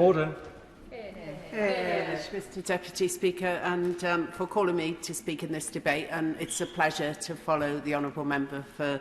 Order. Mr Deputy Speaker, and for calling me to speak in this debate. And it's a pleasure to follow the Honourable Member for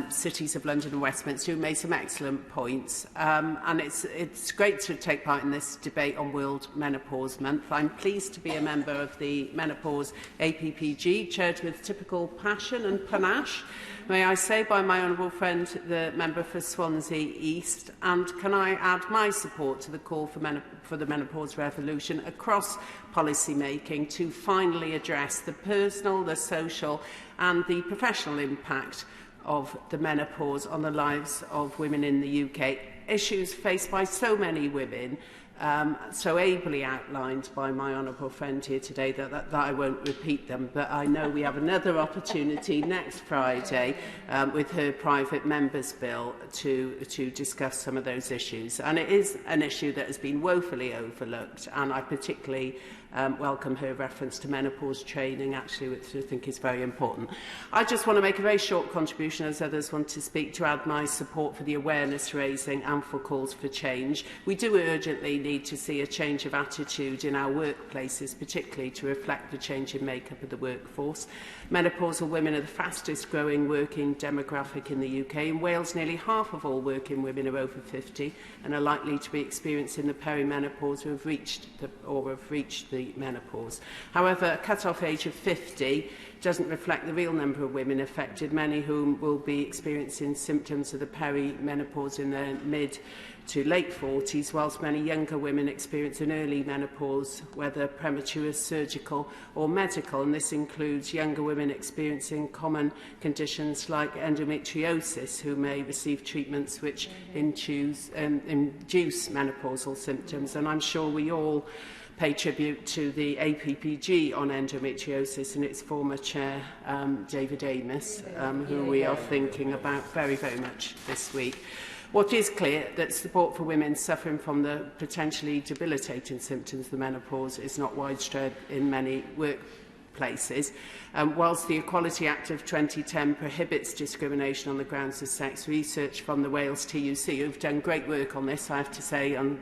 Cities of London and Westminster, who made some excellent points. And it's great to take part in this debate on World Menopause Month. I'm pleased to be a member of the Menopause APPG, chaired with typical passion and panache, may I say, by my honourable friend, the member for Swansea East. And can I add my support to the call for the menopause revolution across policy making to finally address the personal, the social and the professional impact of the menopause on the lives of women in the UK. Issues faced by so many women, so ably outlined by my honourable friend here today that I won't repeat them, but I know we have another opportunity next Friday with her private members' bill to discuss some of those issues. And it is an issue that has been woefully overlooked, and I particularly welcome her reference to menopause training, actually, which I think is very important. I just want to make a very short contribution, as others want to speak, to add my support for the awareness raising and for calls for change. We do urgently need to see a change of attitude in our workplaces, particularly to reflect the change in makeup of the workforce. Menopausal women are the fastest growing working demographic in the UK. In Wales, nearly half of all working women are over 50 and are likely to be experiencing the perimenopause or have reached the menopause. However, a cut-off age of 50 doesn't reflect the real number of women affected, many whom will be experiencing symptoms of the perimenopause in their mid to late 40s, whilst many younger women experience an early menopause, whether premature, surgical or medical, and this includes younger women experiencing common conditions like endometriosis, who may receive treatments which induce menopausal symptoms. And I'm sure we all pay tribute to the APPG on endometriosis and its former chair, David Amos, who we are thinking about very, very much this week. What is clear that support for women suffering from the potentially debilitating symptoms of the menopause is not widespread in many workplaces. Whilst the Equality Act of 2010 prohibits discrimination on the grounds of sex, research from the Wales TUC, who've done great work on this, I have to say, and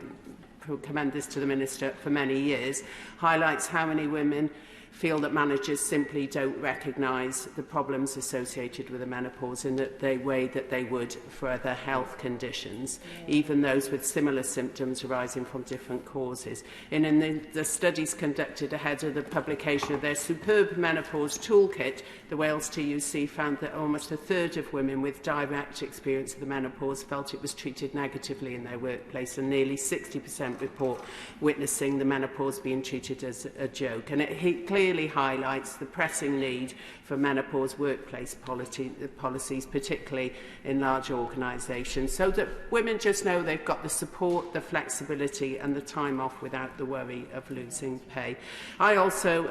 commend this to the Minister, for many years, highlights how many women feel that managers simply don't recognise the problems associated with the menopause in the way that they would for other health conditions, even those with similar symptoms arising from different causes. And in the studies conducted ahead of the publication of their superb menopause toolkit, the Wales TUC found that almost a third of women with direct experience of the menopause felt it was treated negatively in their workplace, and nearly 60% report witnessing the menopause being treated as a joke. And it clearly highlights the pressing need for menopause workplace policies, particularly in large organisations, so that women just know they've got the support, the flexibility and the time off without the worry of losing pay. I also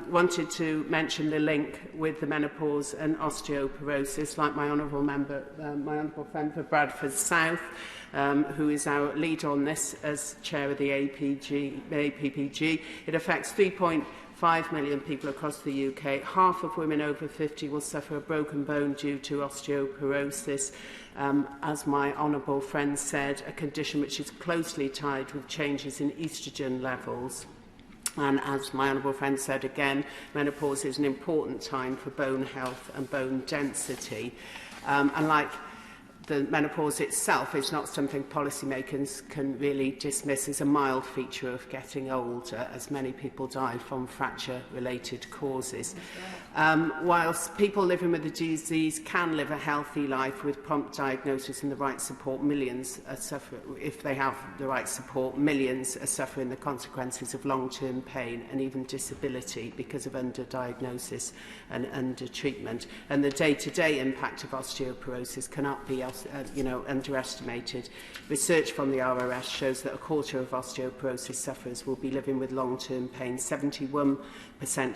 wanted to mention the link with the menopause and osteoporosis, like my honourable friend for Bradford South, who is our lead on this as chair of the APPG. It affects 3.5 million people across the UK. Half of women over 50 will suffer a broken bone due to osteoporosis. As my honourable friend said, a condition which is closely tied with changes in oestrogen levels. And as my honourable friend said again, menopause is an important time for bone health and bone density. And like the menopause itself, is not something policymakers can really dismiss as a mild feature of getting older, as many people die from fracture-related causes. Whilst people living with the disease can live a healthy life with prompt diagnosis and the right support, millions are suffering, if they have the right support, millions are suffering the consequences of long-term pain and even disability because of underdiagnosis and under-treatment. And the day-to-day impact of osteoporosis cannot be underestimated. Research from the RRS shows that a quarter of osteoporosis sufferers will be living with long-term pain. 71%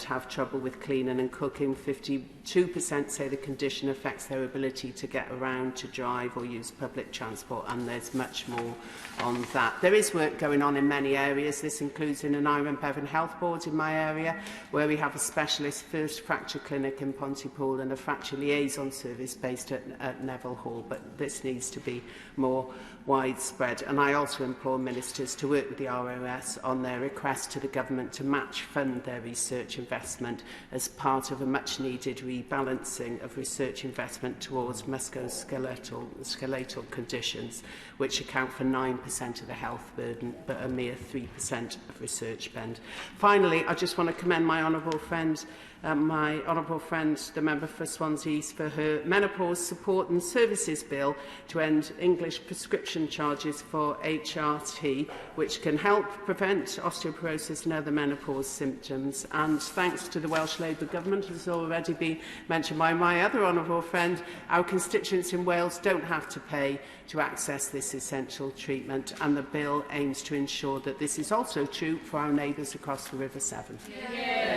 have trouble with cleaning and cooking. 52% say the condition affects their ability to get around, to drive or use public transport, and there's much more on that. There is work going on in many areas. This includes in an Iron Bevan Health Board in my area, where we have a specialist first fracture clinic in Pontypool and a fracture liaison service based at Neville Hall. But this needs to be more widespread. And I also implore ministers to work with the ROS on their request to the government to match fund their research investment as part of a much-needed rebalancing of research investment towards musculoskeletal conditions, which account for 9% of the health burden, but a mere 3% of research spend. Finally, I just want to commend my honourable friend, the member for Swansea East, for her Menopause Support and Services Bill to end English prescription charges for HRT, which can help prevent osteoporosis and other menopause symptoms. And thanks to the Welsh Labour Government, as has already been mentioned by my other honourable friend, our constituents in Wales don't have to pay to access this essential treatment, and the bill aims to ensure that this is also true for our neighbours across the River Severn. Yeah.